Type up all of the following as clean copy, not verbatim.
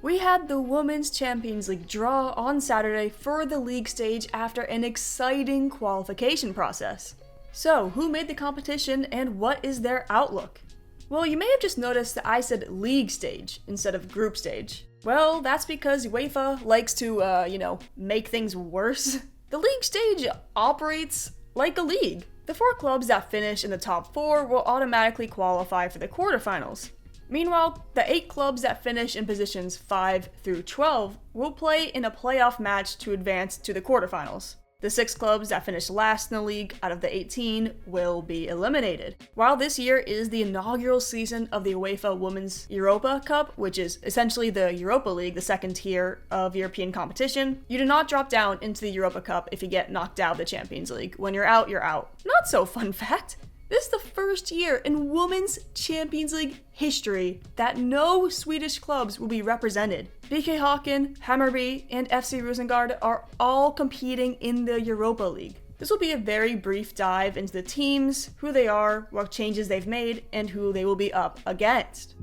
We had the Women's Champions League draw on Saturday for the league stage after an exciting qualification process. So, who made the competition and what is their outlook? Well, you may have just noticed that I said league stage instead of group stage. Well, that's because UEFA likes to, make things worse. The league stage operates like a league. The 4 clubs that finish in the top 4 will automatically qualify for the quarterfinals. Meanwhile, the 8 clubs that finish in positions 5 through 12 will play in a playoff match to advance to the quarterfinals. The 6 clubs that finish last in the league out of the 18 will be eliminated. While this year is the inaugural season of the UEFA Women's Europa Cup, which is essentially the Europa League, the second tier of European competition, you do not drop down into the Europa Cup if you get knocked out of the Champions League. When you're out, you're out. Not so fun fact. This is the first year in Women's Champions League history that no Swedish clubs will be represented. BK Häcken, Hammarby, and FC Rosengård are all competing in the Europa League. This will be a very brief dive into the teams, who they are, what changes they've made, and who they will be up against.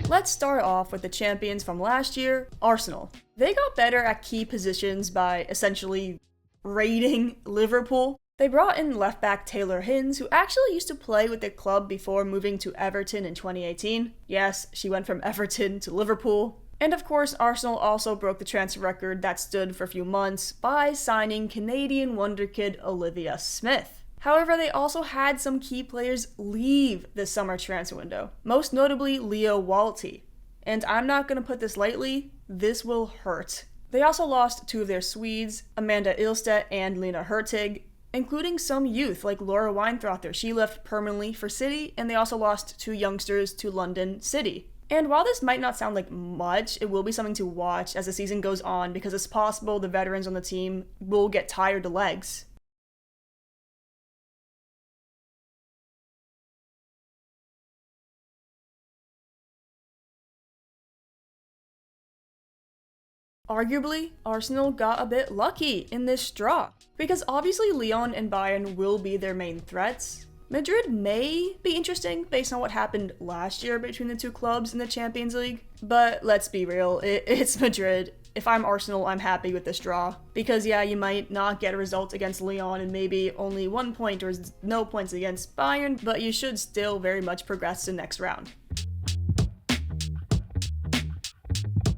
Let's start off with the champions from last year, Arsenal. They got better at key positions by essentially raiding Liverpool. They brought in left back Taylor Hinds, who actually used to play with the club before moving to Everton in 2018. Yes, she went from Everton to Liverpool. And of course, Arsenal also broke the transfer record that stood for a few months by signing Canadian wonderkid Olivia Smith. However, they also had some key players leave this summer transfer window, most notably Leo Walti. And I'm not going to put this lightly, this will hurt. They also lost 2 of their Swedes, Amanda Ilstedt and Lena Hurtig, including some youth like Laura Weinthrather. She left permanently for City, and they also lost 2 youngsters to London City. And while this might not sound like much, it will be something to watch as the season goes on because it's possible the veterans on the team will get tired to legs. Arguably, Arsenal got a bit lucky in this draw, because obviously Lyon and Bayern will be their main threats. Madrid may be interesting based on what happened last year between the 2 clubs in the Champions League, but let's be real, it's Madrid. If I'm Arsenal, I'm happy with this draw, because yeah, you might not get a result against Lyon and maybe only 1 point or no points against Bayern, but you should still very much progress to the next round.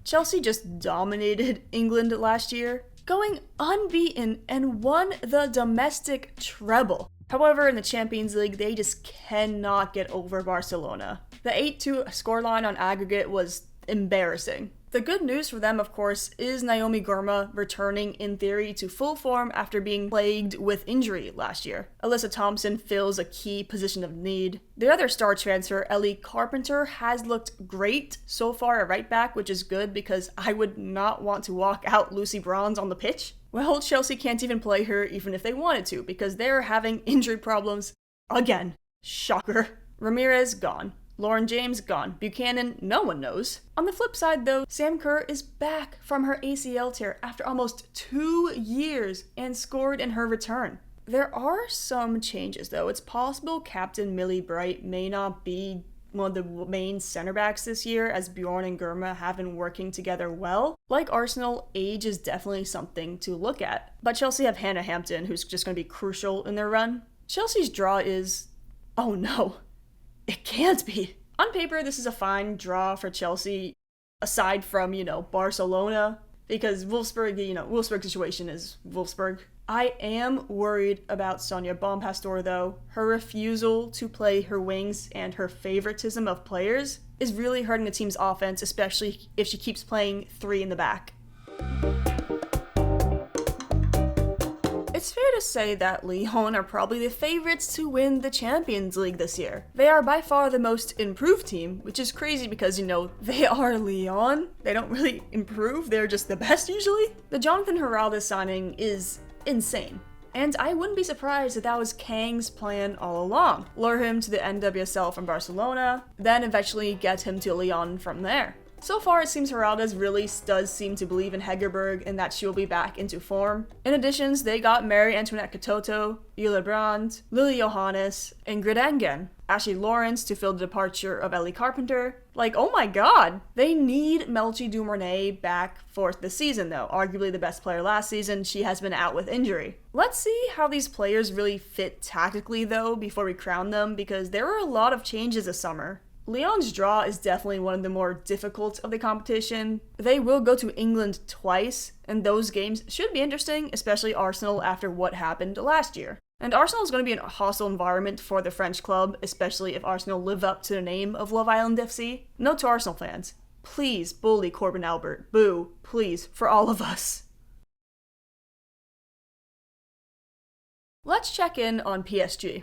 Chelsea just dominated England last year, going unbeaten and won the domestic treble. However, in the Champions League, they just cannot get over Barcelona. The 8-2 scoreline on aggregate was embarrassing. The good news for them, of course, is Naomi Girma returning in theory to full form after being plagued with injury last year. Alyssa Thompson fills a key position of need. The other star transfer, Ellie Carpenter, has looked great so far at right back, which is good because I would not want to walk out Lucy Bronze on the pitch. Well, Chelsea can't even play her even if they wanted to because they're having injury problems again. Shocker. Ramirez gone. Lauren James gone. Buchanan, no one knows. On the flip side though, Sam Kerr is back from her ACL tear after almost 2 years and scored in her return. There are some changes though. It's possible Captain Millie Bright may not be one of the main center backs this year as Bjorn and Girma have been working together well. Like Arsenal, age is definitely something to look at. But Chelsea have Hannah Hampton, who's just going to be crucial in their run. Chelsea's draw is... oh no. It can't be. On paper, this is a fine draw for Chelsea, aside from, Barcelona, because Wolfsburg, Wolfsburg's situation is Wolfsburg. I am worried about Sonia Bompastor, though. Her refusal to play her wings and her favoritism of players is really hurting the team's offense, especially if she keeps playing 3 in the back. It's fair to say that Lyon are probably the favorites to win the Champions League this year. They are by far the most improved team, which is crazy because, they are Lyon. They don't really improve, they're just the best usually. The Jonathan Heraldes signing is insane. And I wouldn't be surprised if that was Kang's plan all along. Lure him to the NWSL from Barcelona, then eventually get him to Lyon from there. So far, it seems Heraldes really does seem to believe in Hegerberg and that she will be back into form. In additions, they got Mary Antoinette Katoto, Jule Brand, Lily Johannes, Ingrid Engen, Ashley Lawrence to fill the departure of Ellie Carpenter. Like, oh my god! They need Melchi Dumornay back for the season though. Arguably the best player last season, she has been out with injury. Let's see how these players really fit tactically though before we crown them, because there were a lot of changes this summer. Lyon's draw is definitely one of the more difficult of the competition. They will go to England twice, and those games should be interesting, especially Arsenal after what happened last year. And Arsenal is going to be in a hostile environment for the French club, especially if Arsenal live up to the name of Love Island FC. Note to Arsenal fans, please bully Corbin Albert. Boo, please, for all of us. Let's check in on PSG.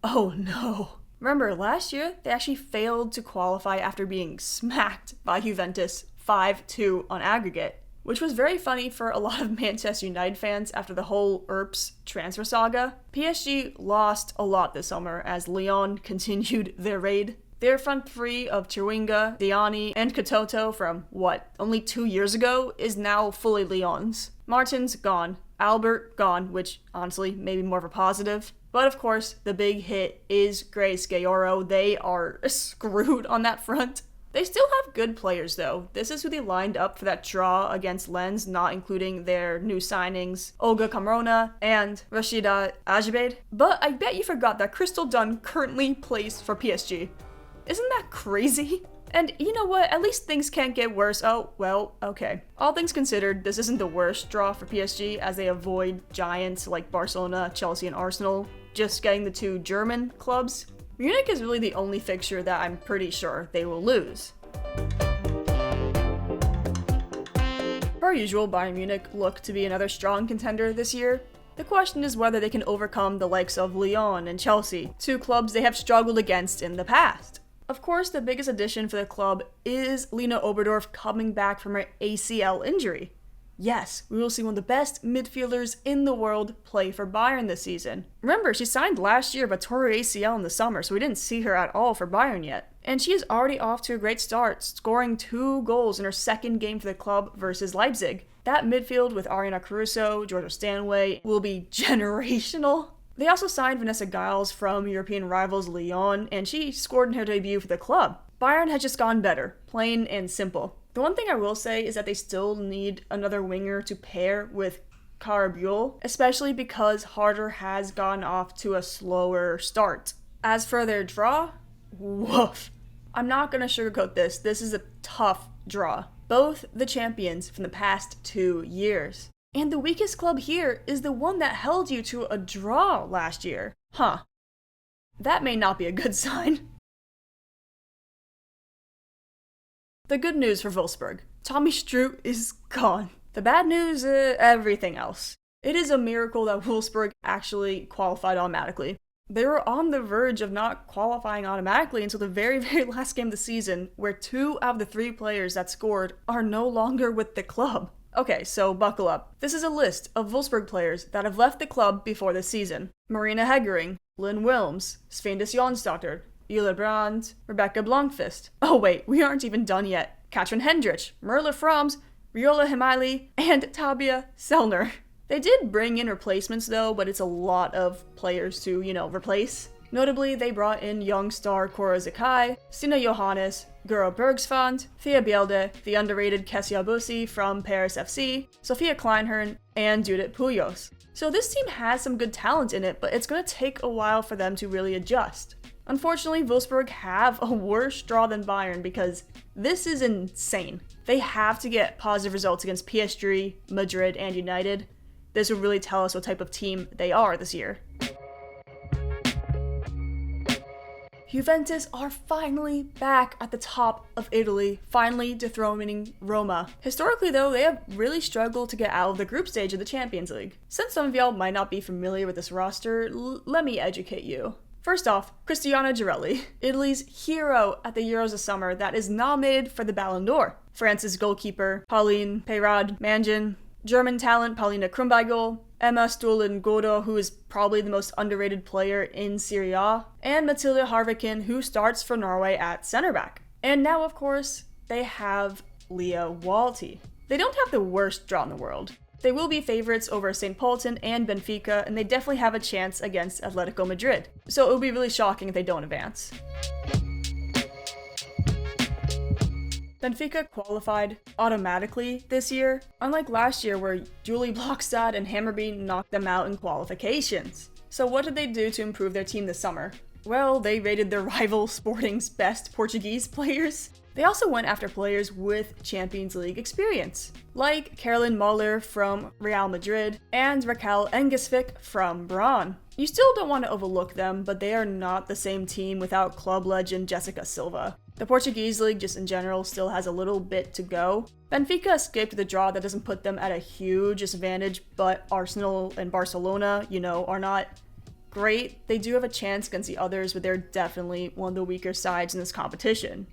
Oh no. Remember, last year, they actually failed to qualify after being smacked by Juventus 5-2 on aggregate, which was very funny for a lot of Manchester United fans after the whole Earps transfer saga. PSG lost a lot this summer as Lyon continued their raid. Their front three of Chirwinga, Diani, and Katoto from, only 2 years ago is now fully Lyon's. Martin's gone. Albert gone, which honestly may be more of a positive. But of course, the big hit is Grace Gayoro. They are screwed on that front. They still have good players though. This is who they lined up for that draw against Lens, not including their new signings, Olga Kamrona and Rashida Ajibade. But I bet you forgot that Crystal Dunn currently plays for PSG. Isn't that crazy? And you know what? At least things can't get worse. Oh, well, okay. All things considered, this isn't the worst draw for PSG as they avoid giants like Barcelona, Chelsea, and Arsenal. Just getting the two German clubs. Munich is really the only fixture that I'm pretty sure they will lose. Per usual, Bayern Munich look to be another strong contender this year. The question is whether they can overcome the likes of Lyon and Chelsea, two clubs they have struggled against in the past. Of course, the biggest addition for the club is Lena Oberdorf coming back from her ACL injury. Yes, we will see one of the best midfielders in the world play for Bayern this season. Remember, she signed last year but tore her ACL in the summer, so we didn't see her at all for Bayern yet. And she is already off to a great start, scoring 2 goals in her second game for the club versus Leipzig. That midfield with Ariana Caruso, Georgia Stanway will be generational. They also signed Vanessa Giles from European rivals Lyon, and she scored in her debut for the club. Bayern has just gone better, plain and simple. The one thing I will say is that they still need another winger to pair with Carabule, especially because Harder has gone off to a slower start. As for their draw, woof. I'm not gonna sugarcoat this. This is a tough draw. Both the champions from the past 2 years. And the weakest club here is the one that held you to a draw last year. Huh. That may not be a good sign. The good news for Wolfsburg. Tommy Stroot is gone. The bad news, everything else. It is a miracle that Wolfsburg actually qualified automatically. They were on the verge of not qualifying automatically until the very, very last game of the season, where 2 out of the 3 players that scored are no longer with the club. Okay, so buckle up. This is a list of Wolfsburg players that have left the club before this season. Marina Hegering, Lynn Wilms, Svendis Jonsdotter, Jule Brand, Rebecca Blomqvist. Oh wait, we aren't even done yet. Katrin Hendrich, Merle Froms, Riola Himali, and Tabia Sellner. They did bring in replacements though, but it's a lot of players to, replace. Notably, they brought in young star Cora Zakai, Stina Johannes, Guro Bergsfond, Thea Bielde, the underrated Kessia Bussi from Paris FC, Sophia Kleinhorn, and Judith Puyos. So this team has some good talent in it, but it's going to take a while for them to really adjust. Unfortunately, Wolfsburg have a worse draw than Bayern because this is insane. They have to get positive results against PSG, Madrid, and United. This will really tell us what type of team they are this year. Juventus are finally back at the top of Italy, finally dethroning Roma. Historically though, they have really struggled to get out of the group stage of the Champions League. Since some of y'all might not be familiar with this roster, let me educate you. First off, Cristiano Girelli, Italy's hero at the Euros this summer that is nominated for the Ballon d'Or. France's goalkeeper, Pauline Peyrade-Mangin, German talent Paulina Krumbeigel, Emma Stulin-Godo, who is probably the most underrated player in Serie A, and Matilda Harvikin, who starts for Norway at center back. And now, of course, they have Leo Walti. They don't have the worst draw in the world. They will be favorites over St. Pölten and Benfica, and they definitely have a chance against Atlético Madrid. So it would be really shocking if they don't advance. Benfica qualified automatically this year, unlike last year where Julie Blokstad and Hammarby knocked them out in qualifications. So what did they do to improve their team this summer? Well, they rated their rival Sporting's best Portuguese players. They also went after players with Champions League experience, like Caroline Möller from Real Madrid and Raquel Engesvik from Brann. You still don't want to overlook them, but they are not the same team without club legend Jessica Silva. The Portuguese league just in general still has a little bit to go. Benfica escaped the draw that doesn't put them at a huge disadvantage, but Arsenal and Barcelona, are not great. They do have a chance against the others, but they're definitely one of the weaker sides in this competition.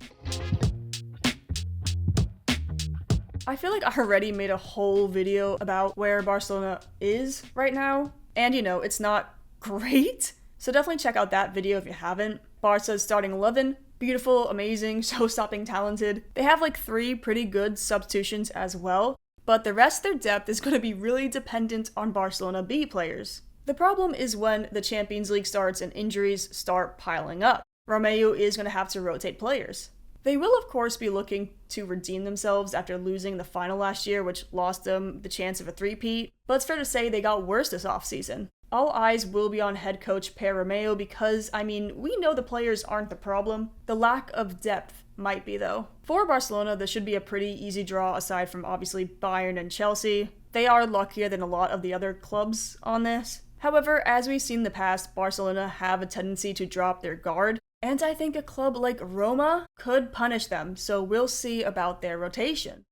I feel like I already made a whole video about where Barcelona is right now, and it's not great. So definitely check out that video if you haven't. Barca's starting 11, beautiful, amazing, show-stopping talented. They have like 3 pretty good substitutions as well, but the rest of their depth is going to be really dependent on Barcelona B players. The problem is when the Champions League starts and injuries start piling up. Romeu is going to have to rotate players. They will, of course, be looking to redeem themselves after losing the final last year, which lost them the chance of a three-peat, but it's fair to say they got worse this offseason. All eyes will be on head coach Per Romeu because, we know the players aren't the problem. The lack of depth might be, though. For Barcelona, this should be a pretty easy draw aside from obviously Bayern and Chelsea. They are luckier than a lot of the other clubs on this. However, as we've seen in the past, Barcelona have a tendency to drop their guard, and I think a club like Roma could punish them, so we'll see about their rotation.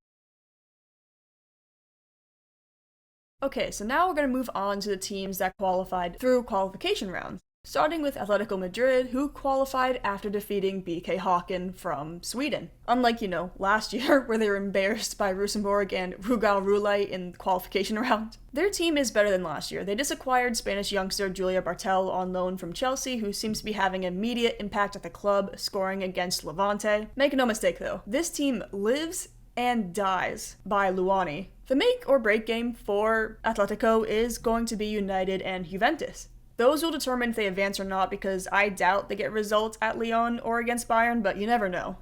Okay, so now we're going to move on to the teams that qualified through qualification rounds, starting with Atlético Madrid, who qualified after defeating BK Häcken from Sweden. Unlike, last year, where they were embarrassed by Rosenborg and Rugal Rulay in the qualification round. Their team is better than last year. They just acquired Spanish youngster Julia Bartel on loan from Chelsea, who seems to be having immediate impact at the club, scoring against Levante. Make no mistake though, this team lives and dies by Luani. The make or break game for Atletico is going to be United and Juventus. Those will determine if they advance or not, because I doubt they get results at Lyon or against Bayern, but you never know.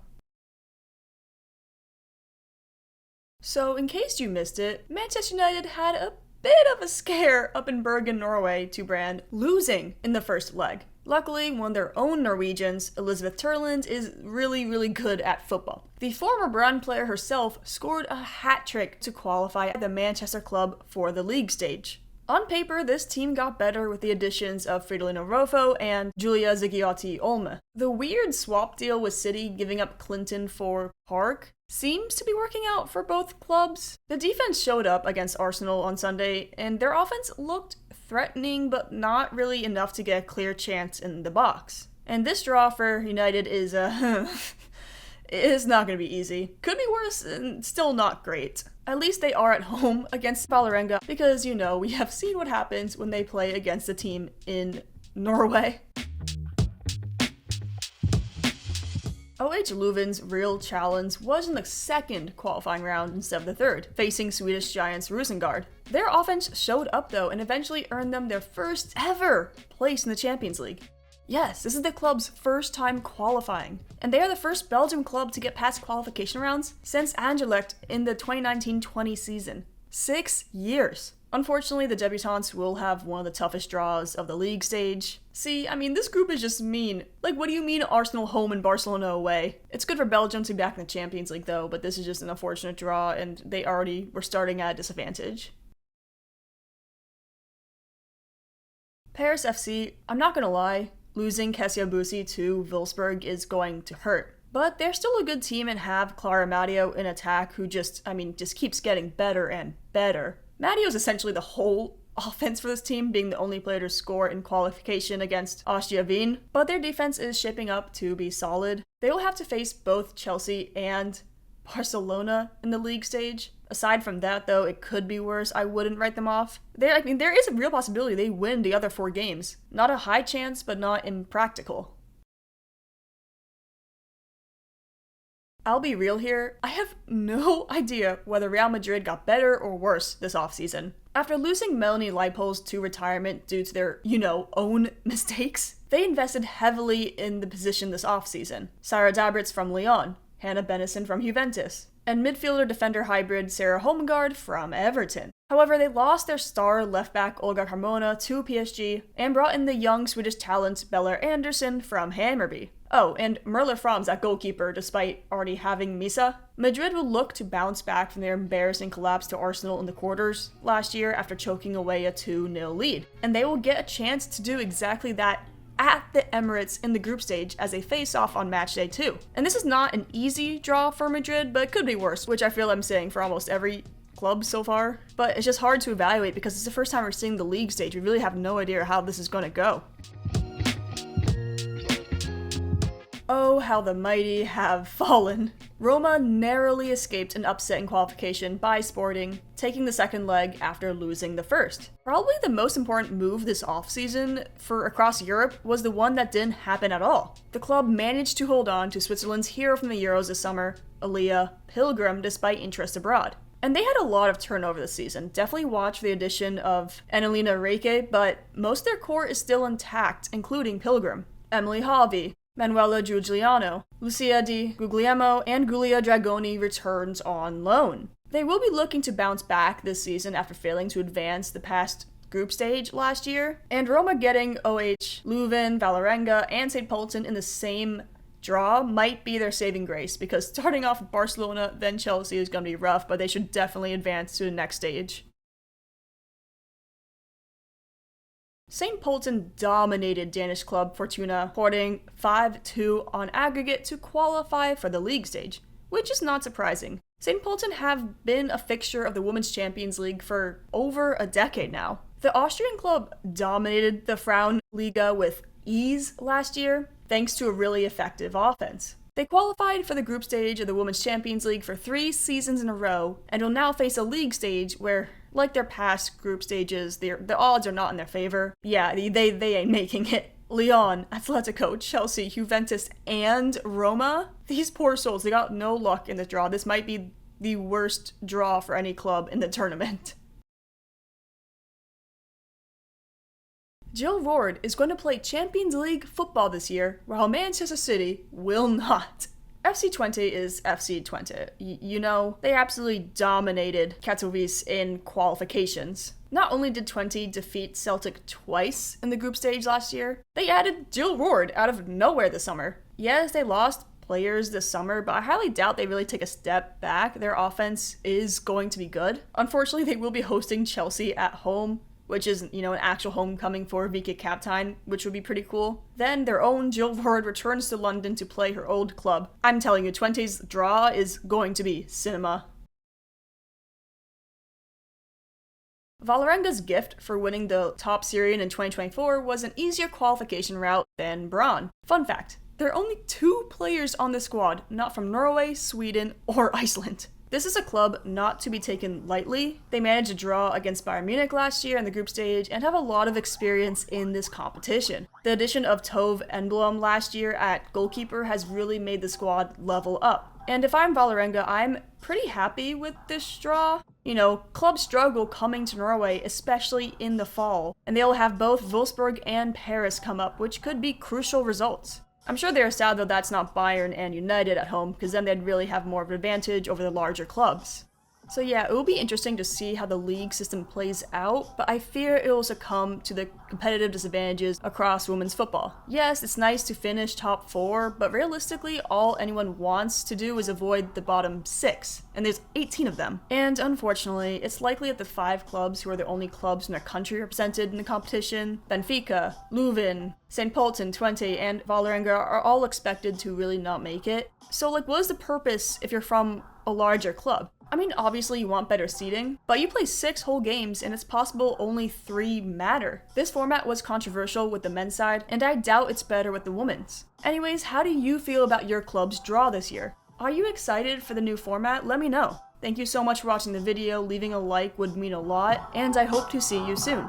So in case you missed it, Manchester United had a bit of a scare up in Bergen, Norway to Brann, losing in the first leg. Luckily, one of their own Norwegians, Elisabeth Terland, is really good at football. The former Brann player herself scored a hat trick to qualify the Manchester club for the league stage. On paper, this team got better with the additions of Fridolina Rofo and Julia Zigiotti Olme. The weird swap deal with City giving up Clinton for Park seems to be working out for both clubs. The defense showed up against Arsenal on Sunday, and their offense looked threatening, but not really enough to get a clear chance in the box. And this draw for United is, is not going to be easy. Could be worse, and still not great. At least they are at home against Vålerenga, because, we have seen what happens when they play against a team in Norway. OH Leuven's real challenge was in the second qualifying round instead of the third, facing Swedish giants Rosengard. Their offense showed up though and eventually earned them their first ever place in the Champions League. Yes, this is the club's first time qualifying, and they are the first Belgian club to get past qualification rounds since Anderlecht in the 2019-20 season. 6 years. Unfortunately, the debutants will have one of the toughest draws of the league stage. See, this group is just mean. Like, what do you mean Arsenal home and Barcelona away? It's good for Belgium to be back in the Champions League though, but this is just an unfortunate draw and they already were starting at a disadvantage. Paris FC, I'm not gonna lie, losing Kessia Busi to Wolfsburg is going to hurt. But they're still a good team and have Clara Matteo in attack who just keeps getting better and better. Matteo is essentially the whole offense for this team, being the only player to score in qualification against Austria Wien, but their defense is shaping up to be solid. They will have to face both Chelsea and Barcelona in the league stage. Aside from that, though, it could be worse. I wouldn't write them off. There is a real possibility they win the other 4 games. Not a high chance, but not impractical. I'll be real here, I have no idea whether Real Madrid got better or worse this offseason. After losing Melanie Leipolz to retirement due to their, own mistakes, they invested heavily in the position this offseason. Sarah Dabritz from Lyon, Hannah Bennison from Juventus, and midfielder-defender hybrid Sarah Holmgaard from Everton. However, they lost their star left-back Olga Carmona to PSG and brought in the young Swedish talent Bella Andersson from Hammarby. Oh, and Merle Franz at goalkeeper despite already having Misa. Madrid will look to bounce back from their embarrassing collapse to Arsenal in the quarters last year after choking away a 2-0 lead. And they will get a chance to do exactly that at the Emirates in the group stage as they face off on match day 2. And this is not an easy draw for Madrid, but it could be worse, which I feel I'm saying for almost every club so far. But it's just hard to evaluate because it's the first time we're seeing the league stage. We really have no idea how this is going to go. Oh, how the mighty have fallen. Roma narrowly escaped an upset in qualification by Sporting, taking the second leg after losing the first. Probably the most important move this offseason for across Europe was the one that didn't happen at all. The club managed to hold on to Switzerland's hero from the Euros this summer, Aaliyah Pilgrim, despite interest abroad. And they had a lot of turnover this season. Definitely watch the addition of Annalena Reike, but most of their core is still intact, including Pilgrim, Emily Harvey, Manuela Giuliano, Lucia Di Guglielmo, and Giulia Dragoni returns on loan. They will be looking to bounce back this season after failing to advance the past group stage last year, and Roma getting OH, Leuven, Vålerenga, and St. Pölten in the same draw might be their saving grace, because starting off with Barcelona, then Chelsea is going to be rough, but they should definitely advance to the next stage. St. Pölten dominated Danish club Fortuna, hoarding 5-2 on aggregate to qualify for the league stage, which is not surprising. St. Pölten have been a fixture of the Women's Champions League for over a decade now. The Austrian club dominated the Frauenliga with ease last year, thanks to a really effective offense. They qualified for the group stage of the Women's Champions League for 3 seasons in a row, and will now face a league stage where, like their past group stages, the odds are not in their favor. Yeah, they ain't making it. Lyon, Atlético, Chelsea, Juventus, and Roma? These poor souls, they got no luck in the draw. This might be the worst draw for any club in the tournament. Jill Roord is going to play Champions League football this year, while Manchester City will not. FC Twente is FC Twente. They absolutely dominated Katowice in qualifications. Not only did Twente defeat Celtic twice in the group stage last year, they added Jill Roord out of nowhere this summer. Yes, they lost players this summer, but I highly doubt they really take a step back. Their offense is going to be good. Unfortunately, they will be hosting Chelsea at home, which is, an actual homecoming for Vicky Kaptein, which would be pretty cool. Then their own Jill Roord returns to London to play her old club. I'm telling you, Twente's draw is going to be cinema. Vålerenga's gift for winning the top Syrian in 2024 was an easier qualification route than Brann. Fun fact, there are only 2 players on the squad not from Norway, Sweden, or Iceland. This is a club not to be taken lightly. They managed a draw against Bayern Munich last year in the group stage and have a lot of experience in this competition. The addition of Tove Enblom last year at goalkeeper has really made the squad level up. And if I'm Vålerenga, I'm pretty happy with this draw. Clubs struggle coming to Norway, especially in the fall, and they'll have both Wolfsburg and Paris come up, which could be crucial results. I'm sure they're sad though that's not Bayern and United at home, because then they'd really have more of an advantage over the larger clubs. So yeah, it will be interesting to see how the league system plays out, but I fear it will succumb to the competitive disadvantages across women's football. Yes, it's nice to finish top 4, but realistically, all anyone wants to do is avoid the bottom 6, and there's 18 of them. And unfortunately, it's likely that the 5 clubs who are the only clubs in their country represented in the competition, Benfica, Leuven, St. Pölten, Twente, and Vålerenga, are all expected to really not make it. So what is the purpose if you're from a larger club? I mean, obviously you want better seating, but you play 6 whole games and it's possible only 3 matter. This format was controversial with the men's side, and I doubt it's better with the women's. Anyways, how do you feel about your club's draw this year? Are you excited for the new format? Let me know. Thank you so much for watching the video. Leaving a like would mean a lot, and I hope to see you soon.